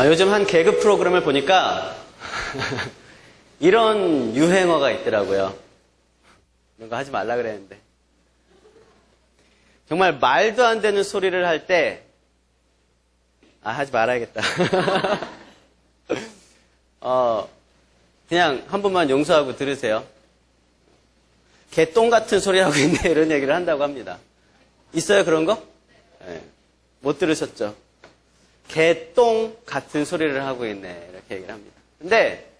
요즘 한 개그 프로그램을 보니까 이런 유행어가 있더라고요. 이런 거 하지 말라 그랬는데. 정말 말도 안 되는 소리를 할 때, 하지 말아야겠다. 그냥 한 번만 용서하고 들으세요. 개똥 같은 소리 하고 있네, 이런 얘기를 한다고 합니다. 있어요, 그런 거? 네. 못 들으셨죠? 개똥 같은 소리를 하고 있네, 이렇게 얘기를 합니다. 근데,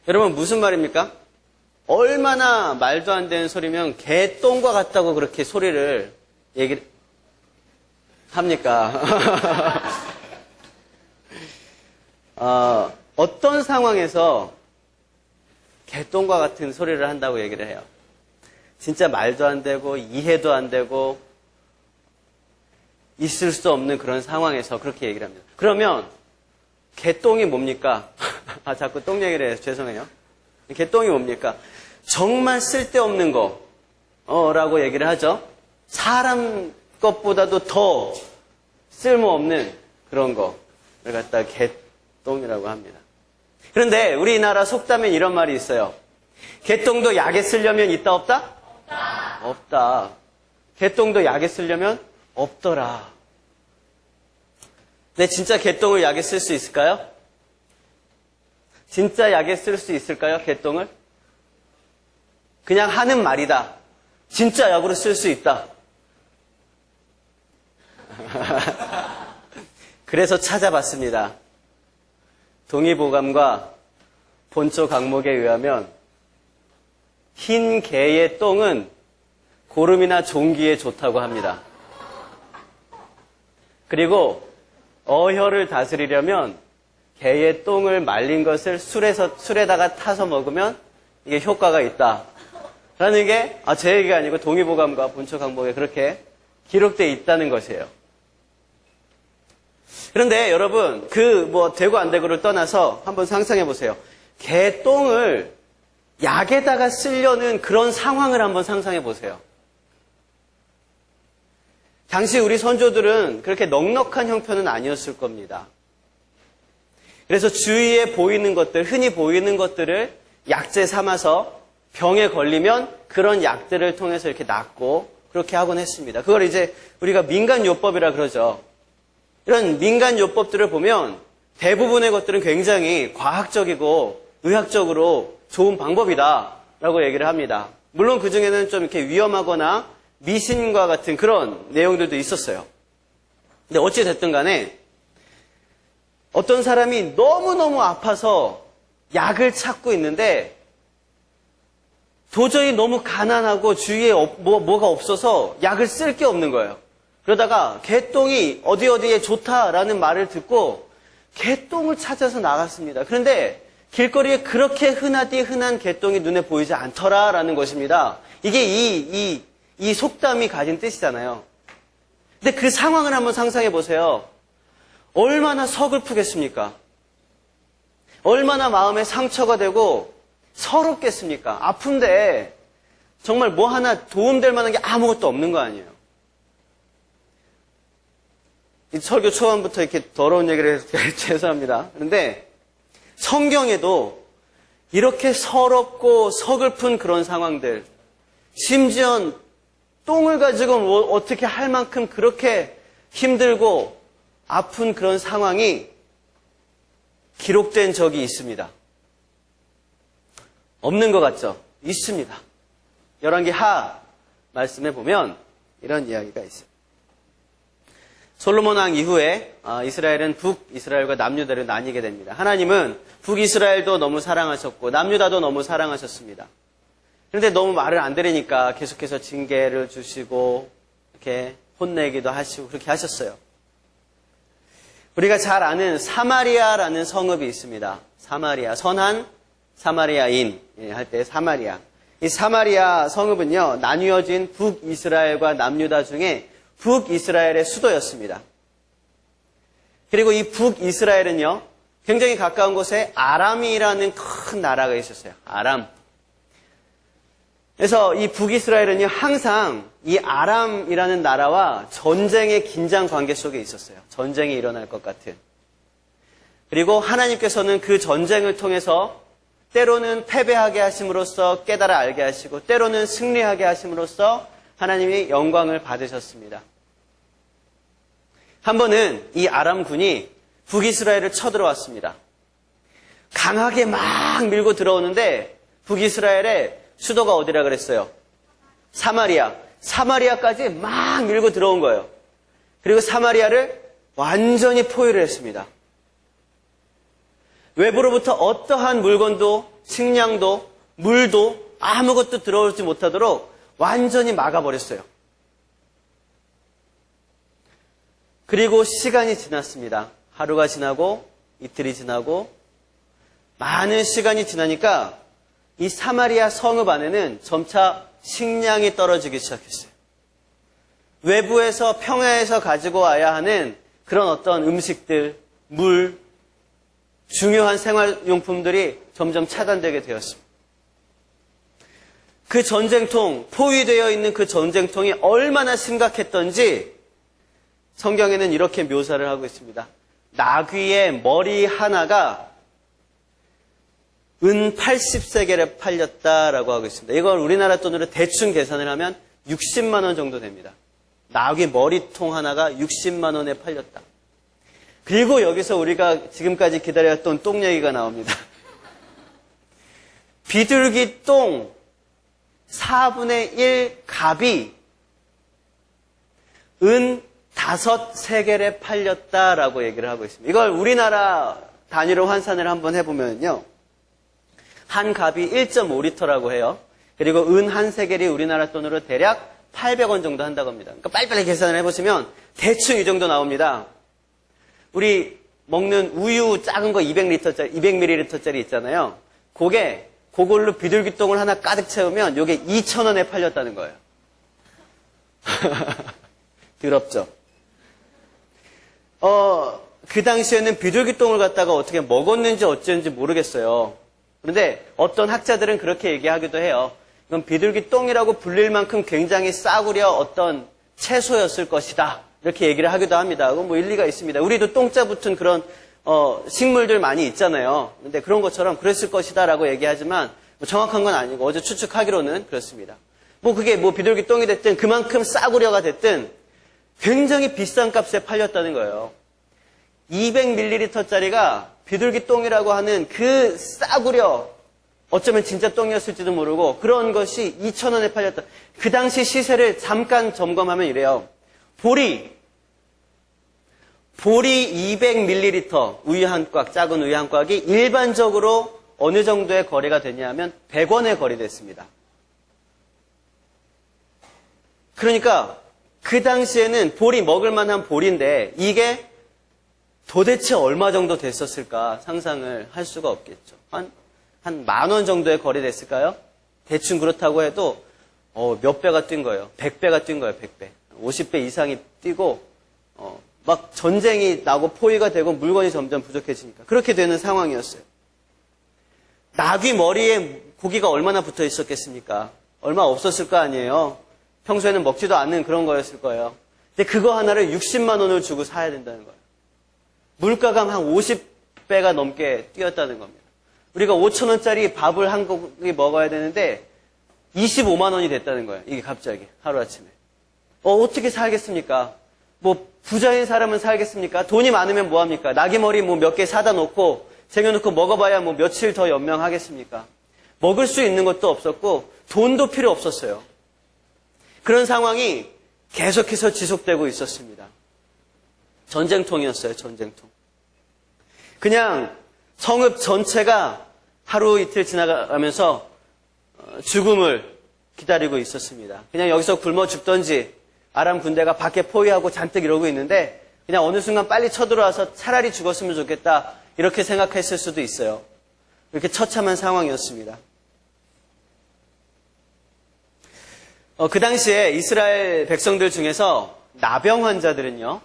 여러분, 무슨 말입니까? 얼마나 말도 안 되는 소리면 개똥과 같다고 그렇게 소리를 얘기를 합니까? 어떤 상황에서 개똥과 같은 소리를 한다고 얘기를 해요? 진짜 말도 안 되고 이해도 안 되고 있을 수 없는 그런 상황에서 그렇게 얘기를 합니다. 그러면 개똥이 뭡니까? 자꾸 똥 얘기를 해서 죄송해요. 개똥이 뭡니까? 정말 쓸데없는 거라고 얘기를 하죠. 사람 것보다도 더 쓸모없는 그런 거를 갖다가 개똥이라고 합니다. 그런데 우리나라 속담에 이런 말이 있어요. 개똥도 약에 쓰려면 있다 없다? 없다. 없다. 개똥도 약에 쓰려면 없더라. 근데 진짜 개똥을 약에 쓸 수 있을까요? 진짜 약에 쓸 수 있을까요? 개똥을? 그냥 하는 말이다. 진짜 약으로 쓸 수 있다. 그래서 찾아봤습니다. 동의보감과 본초 강목에 의하면 흰 개의 똥은 고름이나 종기에 좋다고 합니다. 그리고 어혈을 다스리려면 개의 똥을 말린 것을 술에다가 타서 먹으면 이게 효과가 있다. 라는 게 제 얘기가 아니고 동의보감과 본초 강목에 그렇게 기록되어 있다는 것이에요. 그런데 여러분 되고 안 되고를 떠나서 한번 상상해 보세요. 개똥을 약에다가 쓰려는 그런 상황을 한번 상상해 보세요. 당시 우리 선조들은 그렇게 넉넉한 형편은 아니었을 겁니다. 그래서 주위에 보이는 것들, 흔히 보이는 것들을 약재 삼아서 병에 걸리면 그런 약들을 통해서 이렇게 낫고 그렇게 하곤 했습니다. 그걸 이제 우리가 민간요법이라 그러죠. 이런 민간요법들을 보면 대부분의 것들은 굉장히 과학적이고 의학적으로 좋은 방법이다라고 얘기를 합니다. 물론 그 중에는 좀 이렇게 위험하거나 미신과 같은 그런 내용들도 있었어요. 근데 어찌 됐든 간에 어떤 사람이 너무너무 아파서 약을 찾고 있는데 도저히 너무 가난하고 주위에 뭐가 없어서 약을 쓸 게 없는 거예요. 그러다가 개똥이 어디에 좋다라는 말을 듣고 개똥을 찾아서 나갔습니다. 그런데 길거리에 그렇게 흔한 개똥이 눈에 보이지 않더라라는 것입니다. 이게 이 속담이 가진 뜻이잖아요. 근데 그 상황을 한번 상상해 보세요. 얼마나 서글프겠습니까? 얼마나 마음에 상처가 되고 서럽겠습니까? 아픈데 정말 뭐 하나 도움될 만한 게 아무것도 없는 거 아니에요. 이 설교 초반부터 이렇게 더러운 얘기를 해서 죄송합니다. 그런데 성경에도 이렇게 서럽고 서글픈 그런 상황들, 심지어 똥을 가지고 어떻게 할 만큼 그렇게 힘들고 아픈 그런 상황이 기록된 적이 있습니다. 없는 것 같죠? 있습니다. 열왕기하 말씀에 보면 이런 이야기가 있어요. 솔로몬 왕 이후에 이스라엘은 북이스라엘과 남유다로 나뉘게 됩니다. 하나님은 북이스라엘도 너무 사랑하셨고 남유다도 너무 사랑하셨습니다. 그런데 너무 말을 안 들으니까 계속해서 징계를 주시고 이렇게 혼내기도 하시고 그렇게 하셨어요. 우리가 잘 아는 사마리아라는 성읍이 있습니다. 사마리아, 선한 사마리아인 할 때 사마리아. 이 사마리아 성읍은요, 나뉘어진 북이스라엘과 남유다 중에 북이스라엘의 수도였습니다. 그리고 이 북이스라엘은요, 굉장히 가까운 곳에 아람이라는 큰 나라가 있었어요. 아람. 그래서 이 북이스라엘은요, 항상 이 아람이라는 나라와 전쟁의 긴장 관계 속에 있었어요. 전쟁이 일어날 것 같은. 그리고 하나님께서는 그 전쟁을 통해서 때로는 패배하게 하심으로써 깨달아 알게 하시고 때로는 승리하게 하심으로써 하나님이 영광을 받으셨습니다. 한 번은 이 아람군이 북이스라엘을 쳐들어왔습니다. 강하게 막 밀고 들어오는데 북이스라엘의 수도가 어디라 그랬어요? 사마리아. 사마리아까지 막 밀고 들어온 거예요. 그리고 사마리아를 완전히 포위를 했습니다. 외부로부터 어떠한 물건도 식량도 물도 아무것도 들어오지 못하도록 완전히 막아버렸어요. 그리고 시간이 지났습니다. 하루가 지나고 이틀이 지나고 많은 시간이 지나니까 이 사마리아 성읍 안에는 점차 식량이 떨어지기 시작했어요. 외부에서 평야에서 가지고 와야 하는 그런 어떤 음식들, 물, 중요한 생활용품들이 점점 차단되게 되었습니다. 그 전쟁통, 포위되어 있는 그 전쟁통이 얼마나 심각했던지 성경에는 이렇게 묘사를 하고 있습니다. 나귀의 머리 하나가 은 80세겔에 팔렸다라고 하고 있습니다. 이걸 우리나라 돈으로 대충 계산을 하면 60만 원 정도 됩니다. 나귀 머리통 하나가 60만 원에 팔렸다. 그리고 여기서 우리가 지금까지 기다렸던 똥 얘기가 나옵니다. 비둘기 똥 4분의 1 갑이 은 5세겔에 팔렸다라고 얘기를 하고 있습니다. 이걸 우리나라 단위로 환산을 한번 해보면요. 한 갑이 1.5리터라고 해요. 그리고 은 한 세겔이 우리나라 돈으로 대략 800원 정도 한다고 합니다. 그러니까 빨리빨리 계산을 해보시면 대충 이 정도 나옵니다. 우리 먹는 우유 작은 거 200리터짜리, 200ml짜리 있잖아요. 그걸로 비둘기똥을 하나 가득 채우면 이게 2,000원에 팔렸다는 거예요. 더럽죠? 그 당시에는 비둘기똥을 갖다가 어떻게 먹었는지 어쨌는지 모르겠어요. 그런데 어떤 학자들은 그렇게 얘기하기도 해요. 이건 비둘기똥이라고 불릴 만큼 굉장히 싸구려 어떤 채소였을 것이다. 이렇게 얘기를 하기도 합니다. 그건 뭐 일리가 있습니다. 우리도 똥자 붙은 그런 식물들 많이 있잖아요. 근데 그런 것처럼 그랬을 것이다라고 얘기하지만 뭐 정확한 건 아니고 어제 추측하기로는 그렇습니다. 뭐 그게 뭐 비둘기똥이 됐든 그만큼 싸구려가 됐든 굉장히 비싼 값에 팔렸다는 거예요. 200ml짜리가 비둘기똥이라고 하는 그 싸구려, 어쩌면 진짜 똥이었을지도 모르고 그런 것이 2,000원에 팔렸다. 그 당시 시세를 잠깐 점검하면 이래요. 보리 200ml 우유 한 꽉, 작은 우유 한 꽉이 일반적으로 어느 정도의 거래가 되냐면 100원에 거래됐습니다. 그러니까 그 당시에는 보리, 먹을 만한 보리인데 이게 도대체 얼마 정도 됐었을까 상상을 할 수가 없겠죠. 한 10,000원 정도에 거래됐을까요? 대충 그렇다고 해도 몇 배가 뛴 거예요. 100배가 뛴 거예요. 100배. 50배 이상이 뛰고 막 전쟁이 나고 포위가 되고 물건이 점점 부족해지니까 그렇게 되는 상황이었어요. 나귀 머리에 고기가 얼마나 붙어 있었겠습니까? 얼마 없었을 거 아니에요. 평소에는 먹지도 않는 그런 거였을 거예요. 근데 그거 하나를 60만 원을 주고 사야 된다는 거예요. 물가가 한 50배가 넘게 뛰었다는 겁니다. 우리가 5,000원짜리 밥을 한 공기 먹어야 되는데 25만 원이 됐다는 거예요. 이게 갑자기 하루아침에. 어떻게 살겠습니까? 뭐 부자인 사람은 살겠습니까? 돈이 많으면 뭐합니까? 나귀머리 뭐 몇 개 사다 놓고 쟁여놓고 먹어봐야 뭐 며칠 더 연명하겠습니까? 먹을 수 있는 것도 없었고 돈도 필요 없었어요. 그런 상황이 계속해서 지속되고 있었습니다. 전쟁통이었어요. 전쟁통. 그냥 성읍 전체가 하루 이틀 지나가면서 죽음을 기다리고 있었습니다. 그냥 여기서 굶어 죽던지 아람 군대가 밖에 포위하고 잔뜩 이러고 있는데 그냥 어느 순간 빨리 쳐들어와서 차라리 죽었으면 좋겠다 이렇게 생각했을 수도 있어요. 이렇게 처참한 상황이었습니다. 그 당시에 이스라엘 백성들 중에서 나병 환자들은요,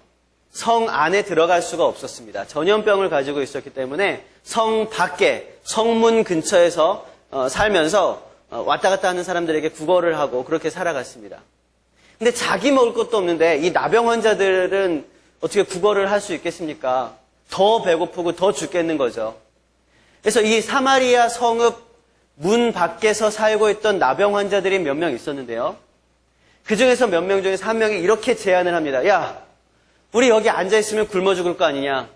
성 안에 들어갈 수가 없었습니다. 전염병을 가지고 있었기 때문에 성 밖에, 성문 근처에서 살면서 왔다 갔다 하는 사람들에게 구걸을 하고 그렇게 살아갔습니다. 근데 자기 먹을 것도 없는데 이 나병 환자들은 어떻게 구걸을 할 수 있겠습니까? 더 배고프고 더 죽겠는 거죠. 그래서 이 사마리아 성읍 문 밖에서 살고 있던 나병 환자들이 몇 명 있었는데요. 그 중에서 몇 명 중에서 한 명이 이렇게 제안을 합니다. 야, 우리 여기 앉아있으면 굶어 죽을 거 아니냐.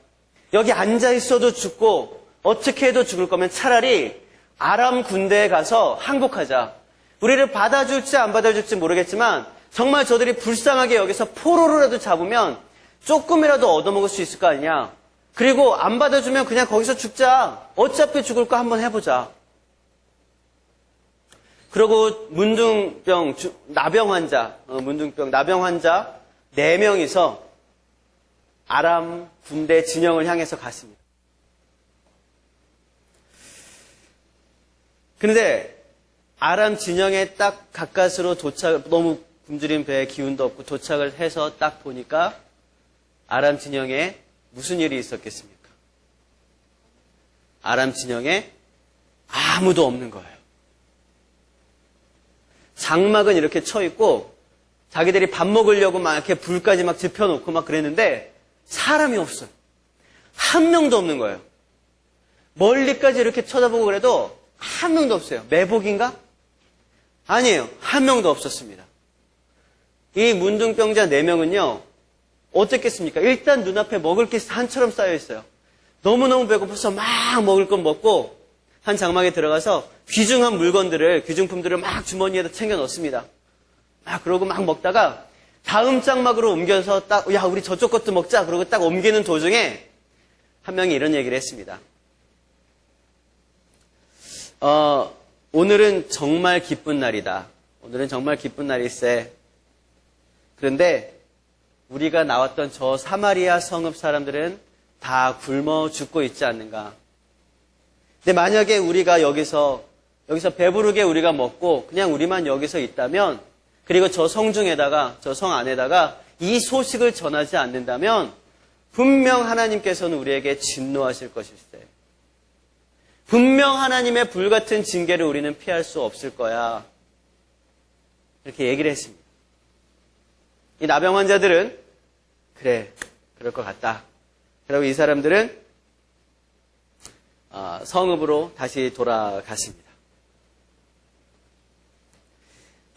여기 앉아있어도 죽고 어떻게 해도 죽을 거면 차라리 아람 군대에 가서 항복하자. 우리를 받아줄지 안 받아줄지 모르겠지만 정말 저들이 불쌍하게 여기서 포로로라도 잡으면 조금이라도 얻어먹을 수 있을 거 아니냐. 그리고 안 받아주면 그냥 거기서 죽자. 어차피 죽을 거 한번 해보자. 그리고 나병 환자 4명이서 아람 군대 진영을 향해서 갔습니다. 그런데 아람 진영에 딱 가까스로 너무 굶주린 배에 기운도 없고 도착을 해서 딱 보니까 아람 진영에 무슨 일이 있었겠습니까? 아람 진영에 아무도 없는 거예요. 장막은 이렇게 쳐 있고 자기들이 밥 먹으려고 막 이렇게 불까지 막 지펴놓고 막 그랬는데 사람이 없어요. 한 명도 없는 거예요. 멀리까지 이렇게 쳐다보고 그래도 한 명도 없어요. 매복인가? 아니에요. 한 명도 없었습니다. 이 문둥병자 4명은요. 어떻겠습니까? 일단 눈앞에 먹을 게 산처럼 쌓여 있어요. 너무너무 배고파서 막 먹을 건 먹고 한 장막에 들어가서 귀중한 물건들을, 귀중품들을 막 주머니에다 챙겨 넣습니다. 그러고 막 먹다가 다음 장막으로 옮겨서 딱, 야, 우리 저쪽 것도 먹자. 그러고 딱 옮기는 도중에 한 명이 이런 얘기를 했습니다. 오늘은 정말 기쁜 날이다. 오늘은 정말 기쁜 날일세. 그런데 우리가 나왔던 저 사마리아 성읍 사람들은 다 굶어 죽고 있지 않는가. 근데 만약에 우리가 여기서 배부르게 우리가 먹고 그냥 우리만 여기서 있다면, 그리고 저 성중에다가, 저 성 안에다가 이 소식을 전하지 않는다면 분명 하나님께서는 우리에게 진노하실 것일세. 분명 하나님의 불같은 징계를 우리는 피할 수 없을 거야. 이렇게 얘기를 했습니다. 이 나병 환자들은 그래, 그럴 것 같다. 그리고 이 사람들은 성읍으로 다시 돌아갔습니다.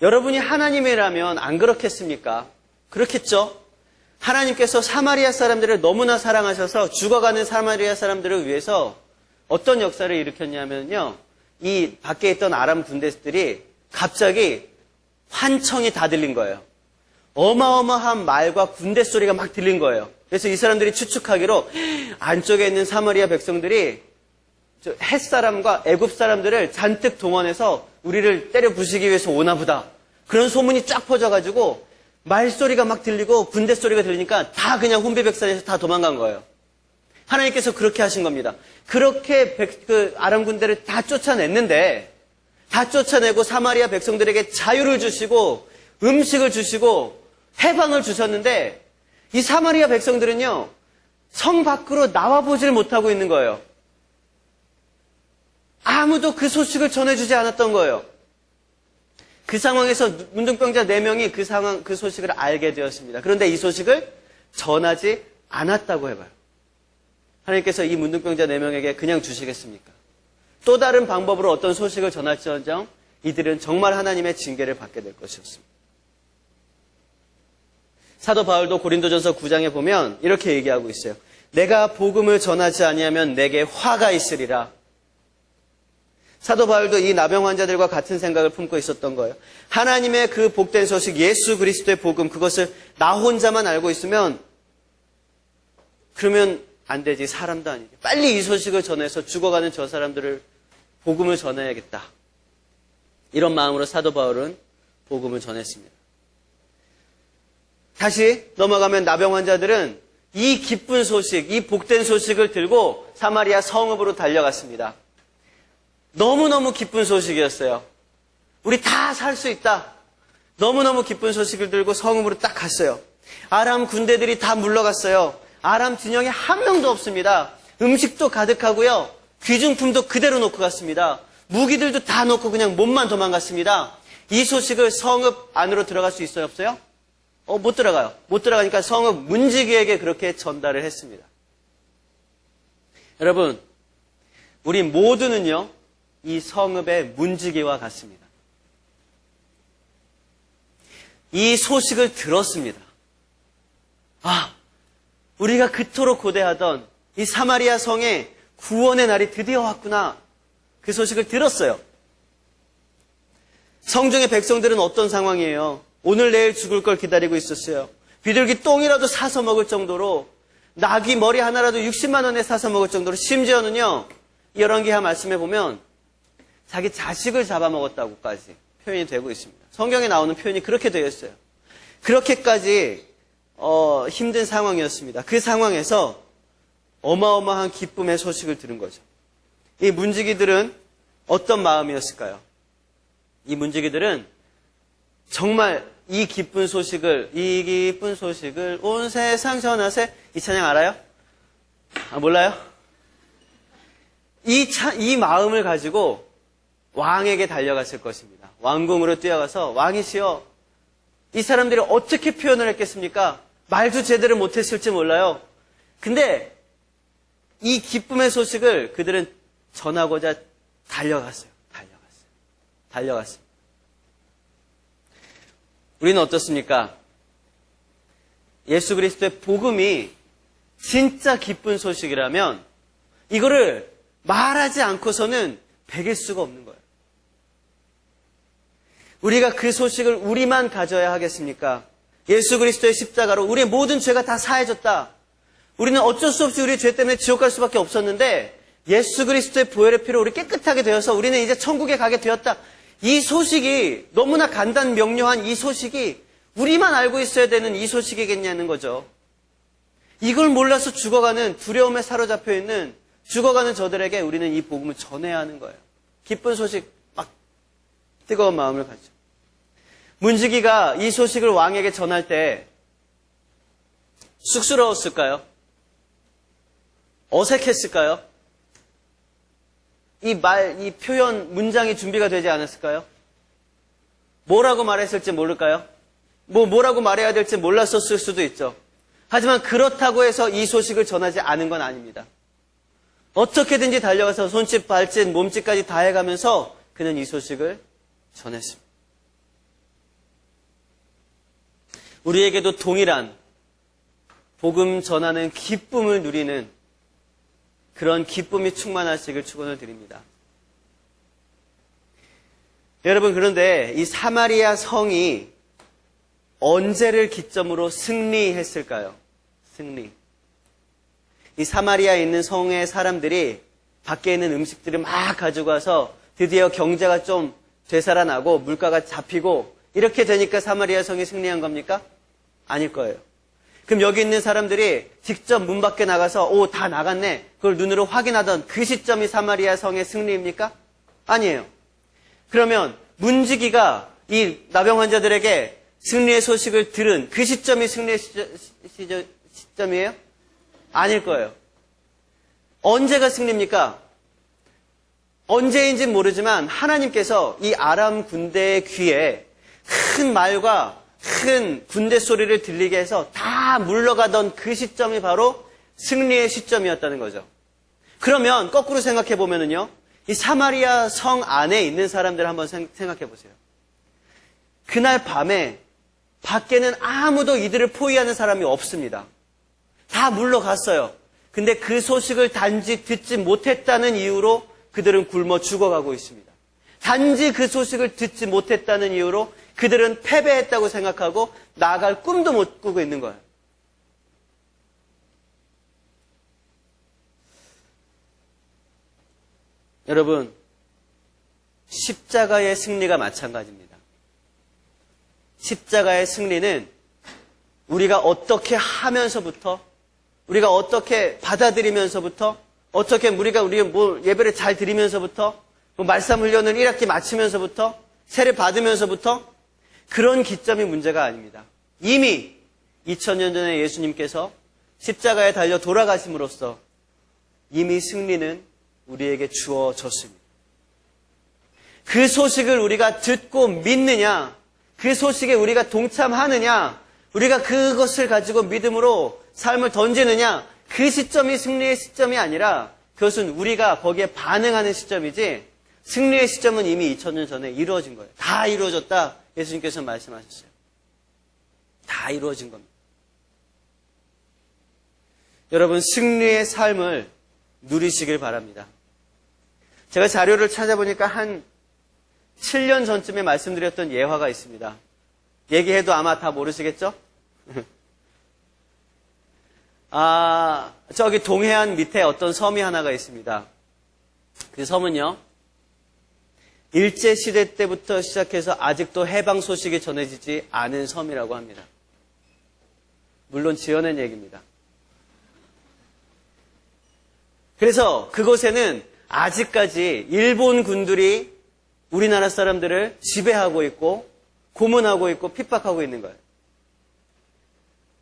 여러분이 하나님이라면 안 그렇겠습니까? 그렇겠죠? 하나님께서 사마리아 사람들을 너무나 사랑하셔서 죽어가는 사마리아 사람들을 위해서 어떤 역사를 일으켰냐면요. 이 밖에 있던 아람 군대들이 갑자기 환청이 다 들린 거예요. 어마어마한 말과 군대 소리가 막 들린 거예요. 그래서 이 사람들이 추측하기로 안쪽에 있는 사마리아 백성들이 햇사람과 애굽 사람들을 잔뜩 동원해서 우리를 때려 부수기 위해서 오나 보다. 그런 소문이 쫙 퍼져가지고 말소리가 막 들리고 군대 소리가 들리니까 다 그냥 혼비백산에서 다 도망간 거예요. 하나님께서 그렇게 하신 겁니다. 그렇게 아람 군대를 다 쫓아냈는데, 다 쫓아내고 사마리아 백성들에게 자유를 주시고 음식을 주시고 해방을 주셨는데, 이 사마리아 백성들은요, 성 밖으로 나와보질 못하고 있는 거예요. 아무도 그 소식을 전해주지 않았던 거예요. 그 상황에서 문둥병자 4명이 그 소식을 알게 되었습니다. 그런데 이 소식을 전하지 않았다고 해봐요. 하나님께서 이 문둥병자 4명에게 그냥 주시겠습니까? 또 다른 방법으로 어떤 소식을 전할지언정 이들은 정말 하나님의 징계를 받게 될 것이었습니다. 사도 바울도 고린도전서 9장에 보면 이렇게 얘기하고 있어요. 내가 복음을 전하지 아니하면 내게 화가 있으리라. 사도 바울도 이 나병 환자들과 같은 생각을 품고 있었던 거예요. 하나님의 그 복된 소식, 예수 그리스도의 복음, 그것을 나 혼자만 알고 있으면 그러면 안 되지. 사람도 아니지. 빨리 이 소식을 전해서 죽어가는 저 사람들을 복음을 전해야겠다. 이런 마음으로 사도 바울은 복음을 전했습니다. 다시 넘어가면 나병 환자들은 이 기쁜 소식, 이 복된 소식을 들고 사마리아 성읍으로 달려갔습니다. 너무너무 기쁜 소식이었어요. 우리 다 살 수 있다. 너무너무 기쁜 소식을 들고 성읍으로 딱 갔어요. 아람 군대들이 다 물러갔어요. 아람 진영에 한 명도 없습니다. 음식도 가득하고요. 귀중품도 그대로 놓고 갔습니다. 무기들도 다 놓고 그냥 몸만 도망갔습니다. 이 소식을 성읍 안으로 들어갈 수 있어요? 없어요? 못 들어가요. 못 들어가니까 성읍 문지기에게 그렇게 전달을 했습니다. 여러분, 우리 모두는요, 이 성읍의 문지기와 같습니다. 이 소식을 들었습니다. 아, 우리가 그토록 고대하던 이 사마리아 성에 구원의 날이 드디어 왔구나. 그 소식을 들었어요. 성중의 백성들은 어떤 상황이에요? 오늘 내일 죽을 걸 기다리고 있었어요. 비둘기 똥이라도 사서 먹을 정도로, 나귀 머리 하나라도 60만 원에 사서 먹을 정도로, 심지어는요, 열왕기하 말씀에 보면 자기 자식을 잡아먹었다고까지 표현이 되고 있습니다. 성경에 나오는 표현이 그렇게 되어 있어요. 그렇게까지 힘든 상황이었습니다. 그 상황에서 어마어마한 기쁨의 소식을 들은 거죠. 이 문지기들은 어떤 마음이었을까요? 이 문지기들은 정말 이 기쁜 소식을 온 세상 전하세, 이 찬양 알아요? 아, 몰라요? 이 마음을 가지고 왕에게 달려갔을 것입니다. 왕궁으로 뛰어가서, 왕이시여, 이 사람들이 어떻게 표현을 했겠습니까? 말도 제대로 못했을지 몰라요. 근데 이 기쁨의 소식을 그들은 전하고자 달려갔어요. 우리는 어떻습니까? 예수 그리스도의 복음이 진짜 기쁜 소식이라면 이거를 말하지 않고서는 배길 수가 없는 거예요. 우리가 그 소식을 우리만 가져야 하겠습니까? 예수 그리스도의 십자가로 우리의 모든 죄가 다 사해졌다. 우리는 어쩔 수 없이 우리 죄 때문에 지옥 갈 수밖에 없었는데 예수 그리스도의 보혈의 피로 우리 깨끗하게 되어서 우리는 이제 천국에 가게 되었다. 이 소식이, 너무나 간단 명료한 이 소식이 우리만 알고 있어야 되는 이 소식이겠냐는 거죠. 이걸 몰라서 죽어가는, 두려움에 사로잡혀 있는 죽어가는 저들에게 우리는 이 복음을 전해야 하는 거예요. 기쁜 소식, 막 뜨거운 마음을 가지고. 문지기가 이 소식을 왕에게 전할 때 쑥스러웠을까요? 어색했을까요? 이 표현, 문장이 준비가 되지 않았을까요? 뭐라고 말했을지 모를까요? 뭐라고 말해야 될지 몰랐었을 수도 있죠. 하지만 그렇다고 해서 이 소식을 전하지 않은 건 아닙니다. 어떻게든지 달려가서 손짓, 발짓, 몸짓까지 다 해가면서 그는 이 소식을 전했습니다. 우리에게도 동일한 복음 전하는 기쁨을 누리는 그런 기쁨이 충만하시길 축원을 드립니다. 여러분, 그런데 이 사마리아 성이 언제를 기점으로 승리했을까요? 승리. 이 사마리아에 있는 성의 사람들이 밖에 있는 음식들을 막 가지고 와서 드디어 경제가 좀 되살아나고 물가가 잡히고 이렇게 되니까 사마리아 성이 승리한 겁니까? 아닐 거예요. 그럼 여기 있는 사람들이 직접 문 밖에 나가서 다 나갔네, 그걸 눈으로 확인하던 그 시점이 사마리아 성의 승리입니까? 아니에요. 그러면 문지기가 이 나병 환자들에게 승리의 소식을 들은 그 시점이 승리의 시점이에요? 아닐 거예요. 언제가 승리입니까? 언제인지는 모르지만 하나님께서 이 아람 군대의 귀에 큰 말과 큰 군대 소리를 들리게 해서 다 물러가던 그 시점이 바로 승리의 시점이었다는 거죠. 그러면 거꾸로 생각해 보면은요, 이 사마리아 성 안에 있는 사람들 한번 생각해 보세요. 그날 밤에 밖에는 아무도 이들을 포위하는 사람이 없습니다. 다 물러갔어요. 근데 그 소식을 단지 듣지 못했다는 이유로 그들은 굶어 죽어가고 있습니다. 단지 그 소식을 듣지 못했다는 이유로 그들은 패배했다고 생각하고 나아갈 꿈도 못 꾸고 있는 거예요. 여러분, 십자가의 승리가 마찬가지입니다. 십자가의 승리는 우리가 어떻게 하면서부터, 우리가 어떻게 받아들이면서부터, 어떻게 우리가 예배를 잘 드리면서부터, 말씀 훈련을 1학기 마치면서부터, 세례 받으면서부터 그런 기점이 문제가 아닙니다. 이미 2000년 전에 예수님께서 십자가에 달려 돌아가심으로써 이미 승리는 우리에게 주어졌습니다. 그 소식을 우리가 듣고 믿느냐, 그 소식에 우리가 동참하느냐, 우리가 그것을 가지고 믿음으로 삶을 던지느냐, 그 시점이 승리의 시점이 아니라 그것은 우리가 거기에 반응하는 시점이지 승리의 시점은 이미 2000년 전에 이루어진 거예요. 다 이루어졌다. 예수님께서 말씀하셨어요. 다 이루어진 겁니다. 여러분, 승리의 삶을 누리시길 바랍니다. 제가 자료를 찾아보니까 한 7년 전쯤에 말씀드렸던 예화가 있습니다. 얘기해도 아마 다 모르시겠죠? 저기 동해안 밑에 어떤 섬이 하나가 있습니다. 그 섬은요, 일제시대 때부터 시작해서 아직도 해방 소식이 전해지지 않은 섬이라고 합니다. 물론 지어낸 얘기입니다. 그래서 그곳에는 아직까지 일본 군들이 우리나라 사람들을 지배하고 있고 고문하고 있고 핍박하고 있는 거예요.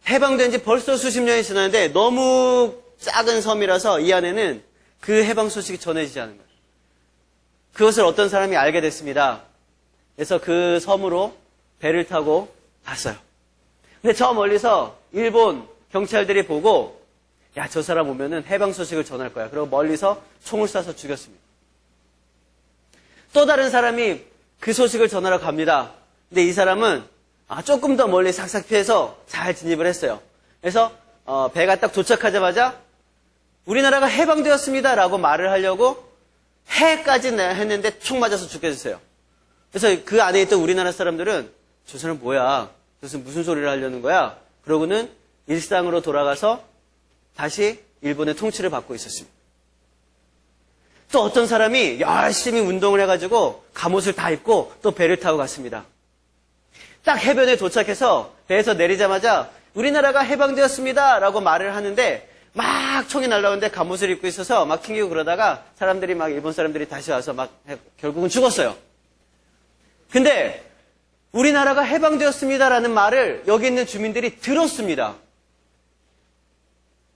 해방된 지 벌써 수십 년이 지났는데 너무 작은 섬이라서 이 안에는 그 해방 소식이 전해지지 않은 거예요. 그것을 어떤 사람이 알게 됐습니다. 그래서 그 섬으로 배를 타고 갔어요. 근데 저 멀리서 일본 경찰들이 보고 야, 저 사람 오면은 해방 소식을 전할 거야. 그리고 멀리서 총을 쏴서 죽였습니다. 또 다른 사람이 그 소식을 전하러 갑니다. 근데 이 사람은 조금 더 멀리 삭삭 피해서 잘 진입을 했어요. 그래서 배가 딱 도착하자마자 우리나라가 해방되었습니다 라고 말을 하려고 해까지 했는데 총 맞아서 죽게 됐어요. 그래서 그 안에 있던 우리나라 사람들은 저 사람 뭐야? 무슨 소리를 하려는 거야? 그러고는 일상으로 돌아가서 다시 일본의 통치를 받고 있었습니다. 또 어떤 사람이 열심히 운동을 해가지고 갑옷을 다 입고 또 배를 타고 갔습니다. 딱 해변에 도착해서 배에서 내리자마자 우리나라가 해방되었습니다 라고 말을 하는데 막 총이 날라오는데 갑옷을 입고 있어서 막 튕기고 그러다가 사람들이 막 일본 사람들이 다시 와서 막 결국은 죽었어요. 근데 우리나라가 해방되었습니다라는 말을 여기 있는 주민들이 들었습니다.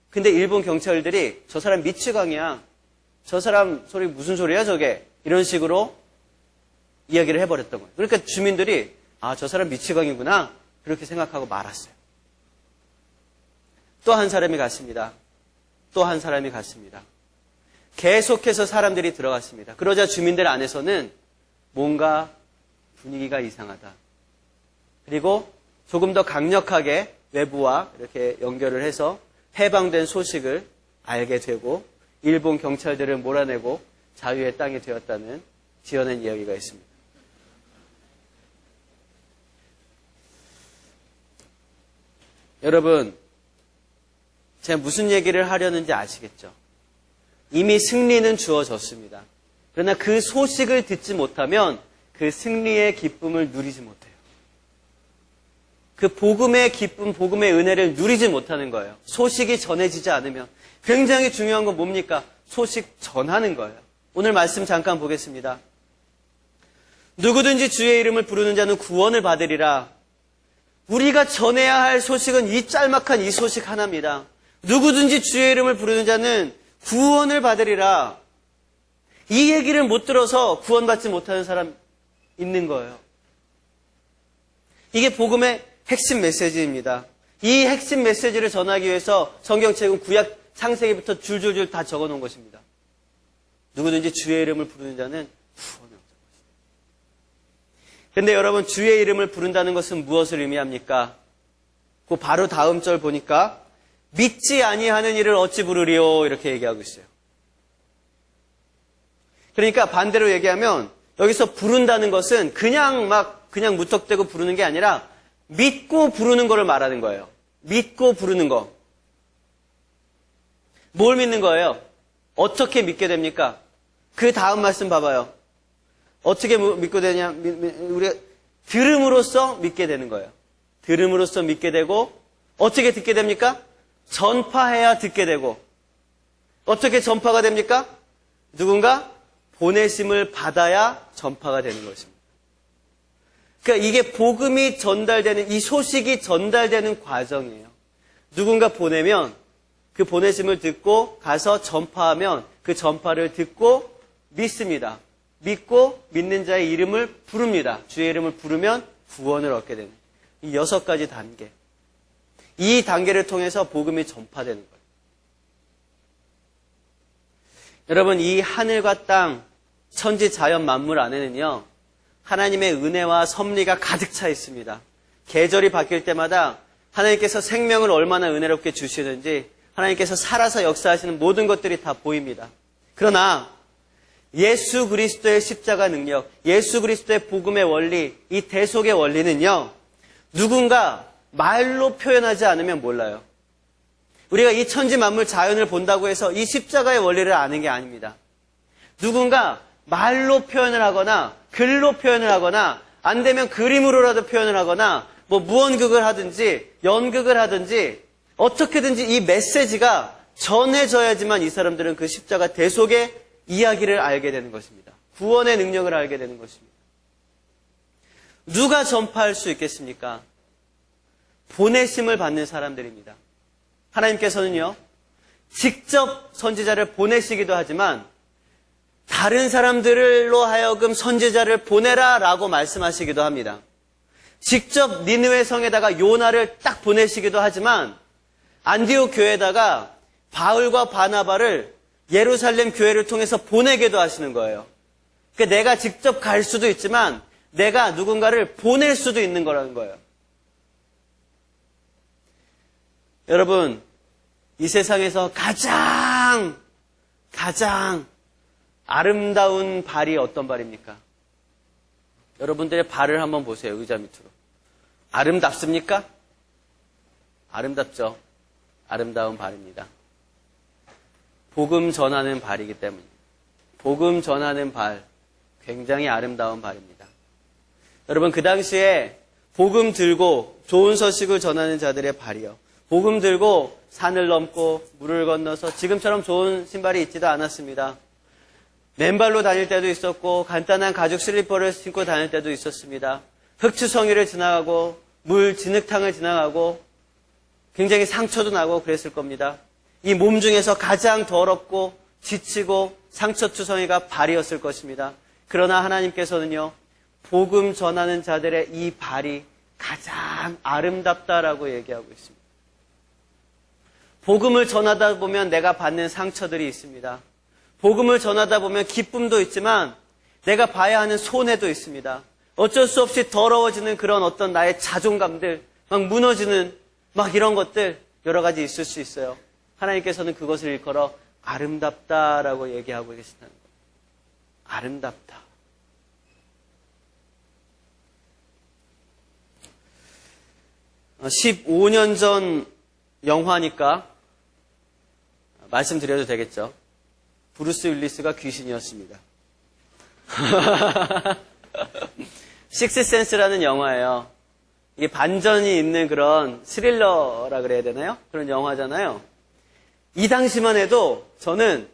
근데 일본 경찰들이 저 사람 미치광이야. 저 사람 소리 무슨 소리야 저게. 이런 식으로 이야기를 해버렸던 거예요. 그러니까 주민들이 저 사람 미치광이구나. 그렇게 생각하고 말았어요. 또 한 사람이 갔습니다. 또 한 사람이 갔습니다. 계속해서 사람들이 들어갔습니다. 그러자 주민들 안에서는 뭔가 분위기가 이상하다. 그리고 조금 더 강력하게 외부와 이렇게 연결을 해서 해방된 소식을 알게 되고 일본 경찰들을 몰아내고 자유의 땅이 되었다는 지어낸 이야기가 있습니다. 여러분, 제가 무슨 얘기를 하려는지 아시겠죠? 이미 승리는 주어졌습니다. 그러나 그 소식을 듣지 못하면 그 승리의 기쁨을 누리지 못해요. 그 복음의 기쁨, 복음의 은혜를 누리지 못하는 거예요. 소식이 전해지지 않으면. 굉장히 중요한 건 뭡니까? 소식 전하는 거예요. 오늘 말씀 잠깐 보겠습니다. 누구든지 주의 이름을 부르는 자는 구원을 받으리라. 우리가 전해야 할 소식은 이 짤막한 이 소식 하나입니다. 누구든지 주의 이름을 부르는 자는 구원을 받으리라. 이 얘기를 못 들어서 구원받지 못하는 사람 있는 거예요. 이게 복음의 핵심 메시지입니다. 이 핵심 메시지를 전하기 위해서 성경책은 구약 창세기부터 줄줄줄 다 적어놓은 것입니다. 누구든지 주의 이름을 부르는 자는 구원을 얻을 것입니다. 그런데 여러분, 주의 이름을 부른다는 것은 무엇을 의미합니까? 그 바로 다음 절 보니까 믿지 아니하는 이를 어찌 부르리요 이렇게 얘기하고 있어요. 그러니까 반대로 얘기하면 여기서 부른다는 것은 그냥 무턱대고 부르는 게 아니라 믿고 부르는 거를 말하는 거예요. 믿고 부르는 거. 뭘 믿는 거예요? 어떻게 믿게 됩니까? 그 다음 말씀 봐봐요. 어떻게 믿게 되냐? 우리가 들음으로써 믿게 되는 거예요. 들음으로써 믿게 되고 어떻게 듣게 됩니까? 전파해야 듣게 되고 어떻게 전파가 됩니까? 누군가 보내심을 받아야 전파가 되는 것입니다. 그러니까 이게 복음이 전달되는, 이 소식이 전달되는 과정이에요. 누군가 보내면 그 보내심을 듣고 가서 전파하면 그 전파를 듣고 믿습니다. 믿고 믿는 자의 이름을 부릅니다. 주의 이름을 부르면 구원을 얻게 되는 이 6가지 단계. 이 단계를 통해서 복음이 전파되는 거예요. 여러분, 이 하늘과 땅, 천지 자연 만물 안에는요, 하나님의 은혜와 섭리가 가득 차 있습니다. 계절이 바뀔 때마다 하나님께서 생명을 얼마나 은혜롭게 주시는지 하나님께서 살아서 역사하시는 모든 것들이 다 보입니다. 그러나 예수 그리스도의 십자가 능력, 예수 그리스도의 복음의 원리, 이 대속의 원리는요, 누군가 말로 표현하지 않으면 몰라요. 우리가 이 천지 만물 자연을 본다고 해서 이 십자가의 원리를 아는 게 아닙니다. 누군가 말로 표현을 하거나 글로 표현을 하거나 안 되면 그림으로라도 표현을 하거나 뭐 무언극을 하든지 연극을 하든지 어떻게든지 이 메시지가 전해져야지만 이 사람들은 그 십자가 대속의 이야기를 알게 되는 것입니다. 구원의 능력을 알게 되는 것입니다. 누가 전파할 수 있겠습니까? 보내심을 받는 사람들입니다. 하나님께서는요, 직접 선지자를 보내시기도 하지만 다른 사람들로 하여금 선지자를 보내라 라고 말씀하시기도 합니다. 직접 니느웨 성에다가 요나를 딱 보내시기도 하지만 안디옥 교회에다가 바울과 바나바를 예루살렘 교회를 통해서 보내기도 하시는 거예요. 그러니까 내가 직접 갈 수도 있지만 내가 누군가를 보낼 수도 있는 거라는 거예요. 여러분, 이 세상에서 가장 아름다운 발이 어떤 발입니까? 여러분들의 발을 한번 보세요. 의자 밑으로. 아름답습니까? 아름답죠. 아름다운 발입니다. 복음 전하는 발이기 때문입니다. 복음 전하는 발, 굉장히 아름다운 발입니다. 여러분, 그 당시에 복음 들고 좋은 소식을 전하는 자들의 발이요. 복음 들고 산을 넘고 물을 건너서 지금처럼 좋은 신발이 있지도 않았습니다. 맨발로 다닐 때도 있었고 간단한 가죽 슬리퍼를 신고 다닐 때도 있었습니다. 흑추성이를 지나가고 물 진흙탕을 지나가고 굉장히 상처도 나고 그랬을 겁니다. 이 몸 중에서 가장 더럽고 지치고 상처투성이가 발이었을 것입니다. 그러나 하나님께서는요, 복음 전하는 자들의 이 발이 가장 아름답다라고 얘기하고 있습니다. 복음을 전하다 보면 내가 받는 상처들이 있습니다. 복음을 전하다 보면 기쁨도 있지만 내가 봐야 하는 손해도 있습니다. 어쩔 수 없이 더러워지는 그런 어떤 나의 자존감들, 막 무너지는 막 이런 것들 여러 가지 있을 수 있어요. 하나님께서는 그것을 일컬어 아름답다라고 얘기하고 계시다는 거예요. 아름답다. 어, 15년 전 영화니까 말씀드려도 되겠죠. 브루스 윌리스가 귀신이었습니다. 식스센스라는 영화예요. 이게 반전이 있는 그런 스릴러라 그래야 되나요? 그런 영화잖아요. 이 당시만 해도 저는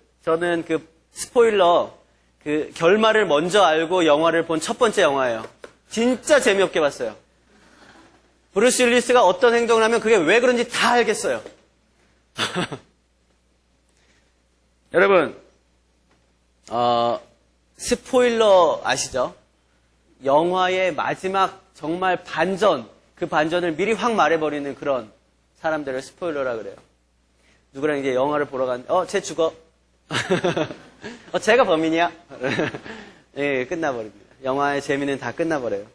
그 스포일러, 그 결말을 먼저 알고 영화를 본 첫 번째 영화예요. 진짜 재미없게 봤어요. 브루스 윌리스가 어떤 행동을 하면 그게 왜 그런지 다 알겠어요. 여러분, 스포일러 아시죠? 영화의 마지막 정말 반전, 그 반전을 미리 확 말해버리는 그런 사람들을 스포일러라 그래요. 누구랑 이제 영화를 보러 갔는데, 쟤 죽어. 쟤가 범인이야. 예, 끝나버립니다. 영화의 재미는 다 끝나버려요.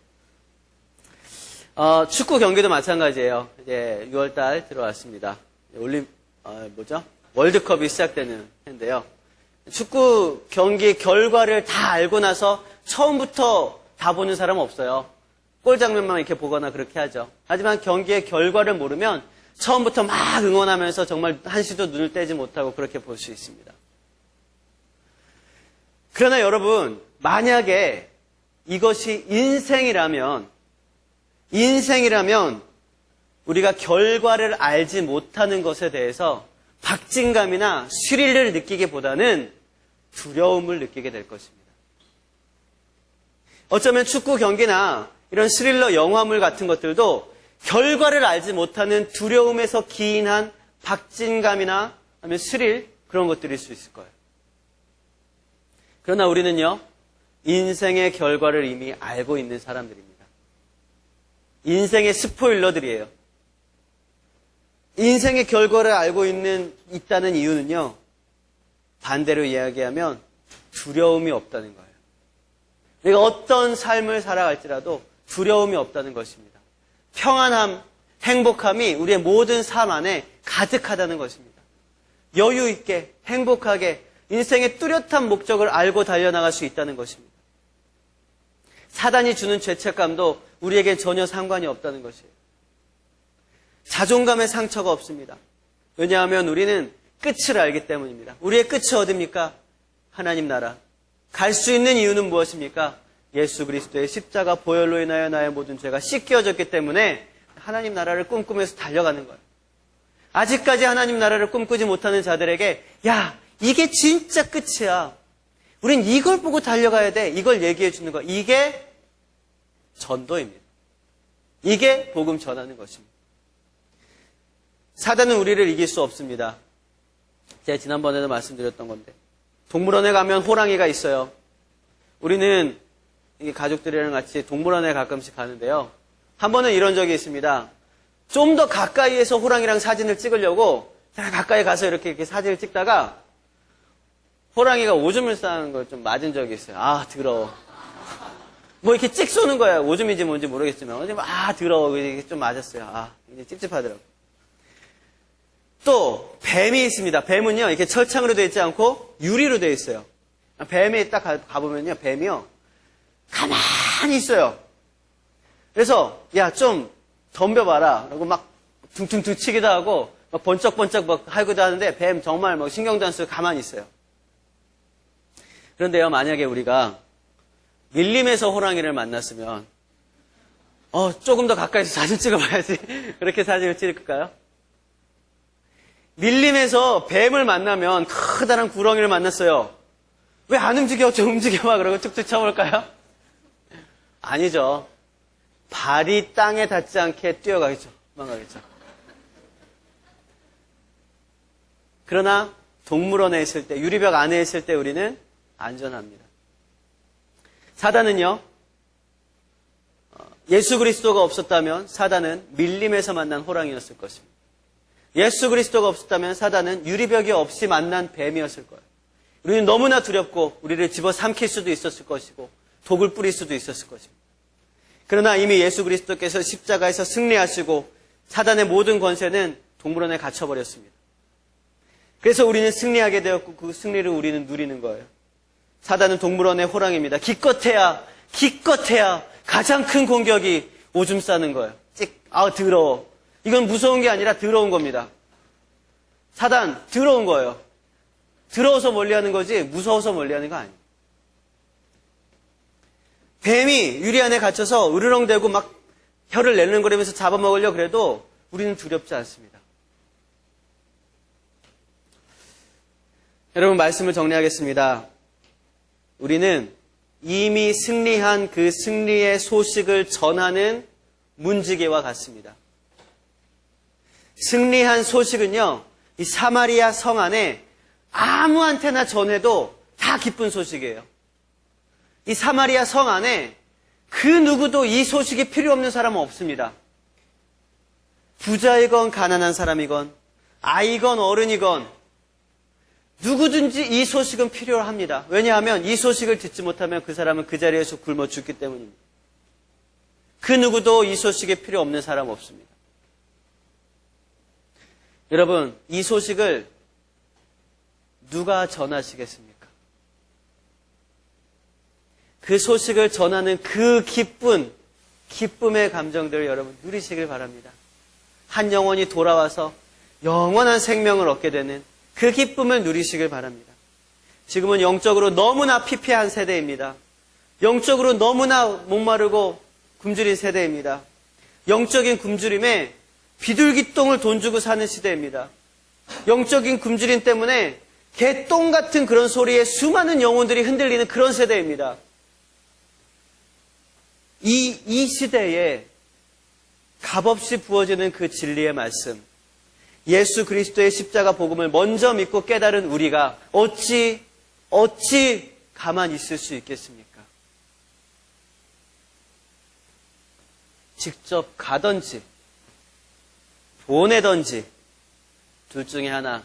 축구 경기도 마찬가지예요. 이제 6월달 들어왔습니다. 월드컵이 시작되는 해인데요. 축구 경기 결과를 다 알고 나서 처음부터 다 보는 사람은 없어요. 골 장면만 이렇게 보거나 그렇게 하죠. 하지만 경기의 결과를 모르면 처음부터 막 응원하면서 정말 한시도 눈을 떼지 못하고 그렇게 볼 수 있습니다. 그러나 여러분, 만약에 이것이 인생이라면 우리가 결과를 알지 못하는 것에 대해서 박진감이나 스릴을 느끼기보다는 두려움을 느끼게 될 것입니다. 어쩌면 축구 경기나 이런 스릴러 영화물 같은 것들도 결과를 알지 못하는 두려움에서 기인한 박진감이나 아니면 스릴, 그런 것들일 수 있을 거예요. 그러나 우리는요, 인생의 결과를 이미 알고 있는 사람들입니다. 인생의 스포일러들이에요. 인생의 결과를 알고 있다는 이유는요, 반대로 이야기하면 두려움이 없다는 거예요. 우리가 어떤 삶을 살아갈지라도 두려움이 없다는 것입니다. 평안함, 행복함이 우리의 모든 삶 안에 가득하다는 것입니다. 여유 있게, 행복하게 인생의 뚜렷한 목적을 알고 달려나갈 수 있다는 것입니다. 사단이 주는 죄책감도 우리에겐 전혀 상관이 없다는 것이에요. 자존감의 상처가 없습니다. 왜냐하면 우리는 끝을 알기 때문입니다. 우리의 끝이 어딥니까? 하나님 나라. 갈 수 있는 이유는 무엇입니까? 예수 그리스도의 십자가 보혈로 인하여 나의 모든 죄가 씻겨졌기 때문에 하나님 나라를 꿈꾸면서 달려가는 거예요. 아직까지 하나님 나라를 꿈꾸지 못하는 자들에게 야, 이게 진짜 끝이야. 우린 이걸 보고 달려가야 돼. 이걸 얘기해 주는 거. 이게 전도입니다. 이게 복음 전하는 것입니다. 사단은 우리를 이길 수 없습니다. 제가 지난번에도 말씀드렸던 건데 동물원에 가면 호랑이가 있어요. 우리는 가족들이랑 같이 동물원에 가끔씩 가는데요. 한 번은 이런 적이 있습니다. 좀 더 가까이에서 호랑이랑 사진을 찍으려고 가까이 가서 이렇게 사진을 찍다가 호랑이가 오줌을 싸는 걸 좀 맞은 적이 있어요. 아, 더러워. 뭐 이렇게 찍 쏘는 거야. 오줌인지 뭔지 모르겠지만. 아, 더러워. 이게 좀 맞았어요. 아, 이제 찝찝하더라고. 또 뱀이 있습니다. 뱀은요, 이렇게 철창으로 되어 있지 않고 유리로 되어 있어요. 뱀에 딱 가보면요, 뱀이요, 가만히 있어요. 그래서 야, 좀 덤벼봐라. 그리고 막 둥둥둥 치기도 하고 막 번쩍번쩍 막 하기도 하는데 뱀 정말 막 신경도 안 쓰고 가만히 있어요. 그런데요, 만약에 우리가 밀림에서 호랑이를 만났으면 조금 더 가까이서 사진 찍어봐야지. 그렇게 사진을 찍을까요? 밀림에서 뱀을 만나면 커다란 구렁이를 만났어요. 왜 안 움직여? 좀 움직여봐. 그러고 툭툭 쳐볼까요? 아니죠. 발이 땅에 닿지 않게 뛰어가겠죠. 도망가겠죠. 그러나 동물원에 있을 때, 유리벽 안에 있을 때 우리는 안전합니다. 사단은요, 예수 그리스도가 없었다면 사단은 밀림에서 만난 호랑이였을 것입니다. 예수 그리스도가 없었다면 사단은 유리벽이 없이 만난 뱀이었을 거예요. 우리는 너무나 두렵고 우리를 집어삼킬 수도 있었을 것이고 독을 뿌릴 수도 있었을 것입니다. 그러나 이미 예수 그리스도께서 십자가에서 승리하시고 사단의 모든 권세는 동물원에 갇혀버렸습니다. 그래서 우리는 승리하게 되었고 그 승리를 우리는 누리는 거예요. 사단은 동물원의 호랑이입니다. 기껏해야 가장 큰 공격이 오줌 싸는 거예요. 더러워. 이건 무서운 게 아니라 더러운 겁니다. 사단, 더러운 거예요. 더러워서 멀리하는 거지 무서워서 멀리하는 거 아니에요. 뱀이 유리 안에 갇혀서 으르렁대고 막 혀를 내르렁거리면서 잡아먹으려고 그래도 우리는 두렵지 않습니다. 여러분, 말씀을 정리하겠습니다. 우리는 이미 승리한 그 승리의 소식을 전하는 문지기와 같습니다. 승리한 소식은요, 이 사마리아 성 안에 아무한테나 전해도 다 기쁜 소식이에요. 이 사마리아 성 안에 그 누구도 이 소식이 필요 없는 사람은 없습니다. 부자이건 가난한 사람이건 아이건 어른이건 누구든지 이 소식은 필요합니다. 왜냐하면 이 소식을 듣지 못하면 그 사람은 그 자리에서 굶어 죽기 때문입니다. 그 누구도 이 소식이 필요 없는 사람 없습니다. 여러분, 이 소식을 누가 전하시겠습니까? 그 소식을 전하는 그 기쁨의 감정들을 여러분 누리시길 바랍니다. 한 영혼이 돌아와서 영원한 생명을 얻게 되는 그 기쁨을 누리시길 바랍니다. 지금은 영적으로 너무나 피폐한 세대입니다. 영적으로 너무나 목마르고 굶주린 세대입니다. 영적인 굶주림에 비둘기똥을 돈 주고 사는 시대입니다. 영적인 굶주림 때문에 개똥 같은 그런 소리에 수많은 영혼들이 흔들리는 그런 세대입니다. 이 시대에 값없이 부어지는 그 진리의 말씀, 예수 그리스도의 십자가 복음을 먼저 믿고 깨달은 우리가 어찌 가만히 있을 수 있겠습니까? 직접 가든지 보내든지 둘 중에 하나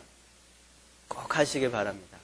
꼭 하시길 바랍니다.